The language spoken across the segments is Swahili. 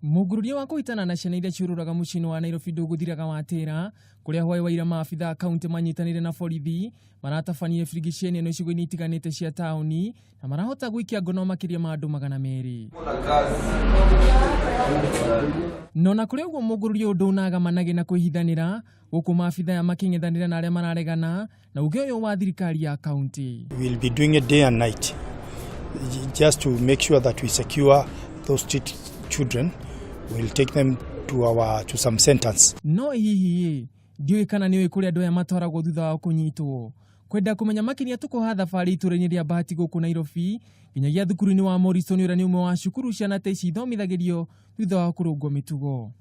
Mungururio wa kuhitana na ciana iria ciururaga mucii-ini wa Nairobi guthiraga watira kuria hwai waira maabitha kaunti manyitanire na borithi maratabanire frigisheni no icigo-ini itiganite cia tauni na marahota gwikia ngono makiria ma andu magana meeri. Nona kuria uguo Mungururio ndunaga manage na kwihithanira guku maabitha ya making'ethanira na aria mararegana na uge uyu wa thirikari ya kaunti. We will be doing it day and night just to make sure that we secure those children. We'll take them to some centers. No hihi ndiwe kana niwe kuria andu aya matwaragwo thutha wa kunyitwo. Kwenda kumenya makiria tukuha thabari iture-ini ria Bahati guku Nairobi nginyagia thukuru-ini wa Morrison uria ni umwe wa cukuru ciana ta ici ithomithagirio thutha wa kurungwo mitugo.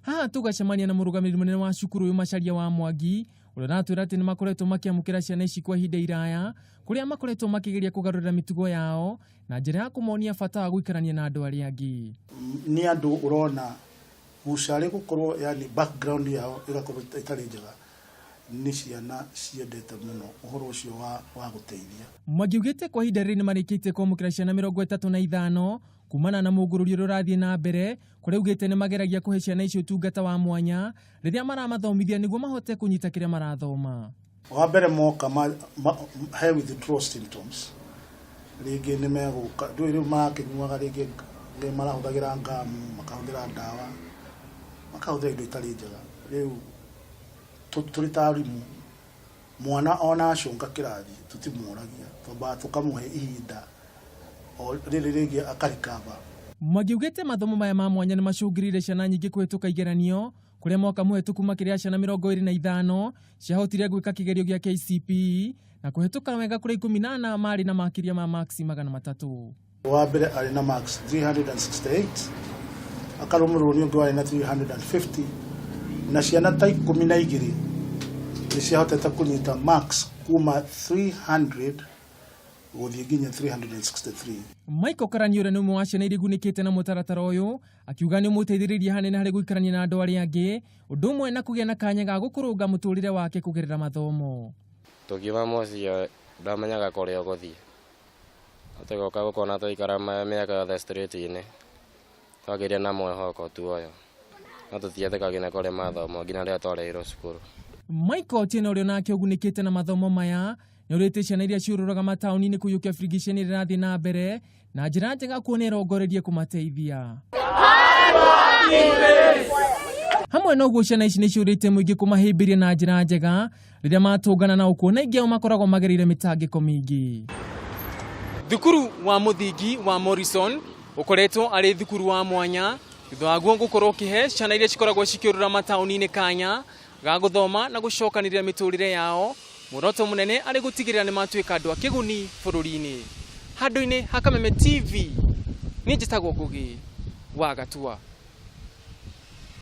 Haha tugacemania na murugamiri munene wa cukuru uyu Macharia wa Mwangi uria natwira ati ni makoretwo makiamukira ciana ici kwa ihinda iraya kuria makoretwo makigeria kugarurira mitugo yao na njira ya kumonia bata wa guikarania na andu aria angi. Ni andu urona gucari gukorwo yani background yao igakorwo itari njega ni ciana ciendete muno uhoro ucio wa guteithia. Mwangi ugite kwa ihinda riri ni marikite kwamukira ciana 35 kumana na Mungururio rurathie na mbere kuria ugite ni mageragia kuhe ciana icio utungata wa mwanya riria maramathomithia niguo mahote kunyita kiria marathoma. Wa mbere moka have withdrawal symptoms rigi ni meguka ndwiri marakinyuaga rigi marahuthagira ngamu makahuthira ndawa makahuthira indo itari njega riu turitarimu mwana ona acunga kirathi tutimuragia toba tukamuhe ihinda o rigi akarikaba. Mwangi ugite mathomo maya ma mwanya ni macungirire ciana nyingi kuhituka igeranio kuria mwaka muhituku makiria ciana 25 ciahotire gwika kigerio gia KCPE na kuhituka wega kuri 18 mari na makiria ma max magana 3. Wa mbere ari na max 368 akarumurunio ngwa na 350 na ciana ta 12 ni ciahotete kunyita max kuma 300 guthii nginya 363. Michael Karaniura ni umwe wa ciana iria igunikite na mutaratara uyu akiuga ni umuteithiriria hanene hari guikarania na andu aria angi undu umwe na kugia na kanya ga gukurunga muturire wake kugerera mathomo. Tukiuma mucio ndamenyaga kuria guthii tugoka gukona tuikara miaka yothe street-ini twagiria na mwihoko tu uyu no tuthiethekagina kuria mathomo nginya riria twareirwo cukuru. Michael tena uria nake ugunikite na mathomo maya ni urite ciana iria ciururaga matauni-ini kuyukia frigisheni rirathie na mbere na njira njega kuonera ongorerie kumateithia. Hamwe no guo ciana ici ni ciurite muingi kumahimbiria na njira njega riria matungana na ukuona ingi ao makoragwo magereire mitangiko mingi. Thukuru wa muthingi wa Morrison ukoretwo ari thukuru wa mwanya thutha wa guo gukorwo kihe ciana iria cikoragwo cikiurura matauni-ini kanya ga guthoma na gucokanirira miturire yao. Muroto munene ari gutigirira ni matuika andu akiguni bururi-ini. Handu-ini ha Kameme TV ni njitagwo Ngugi wa Gatua.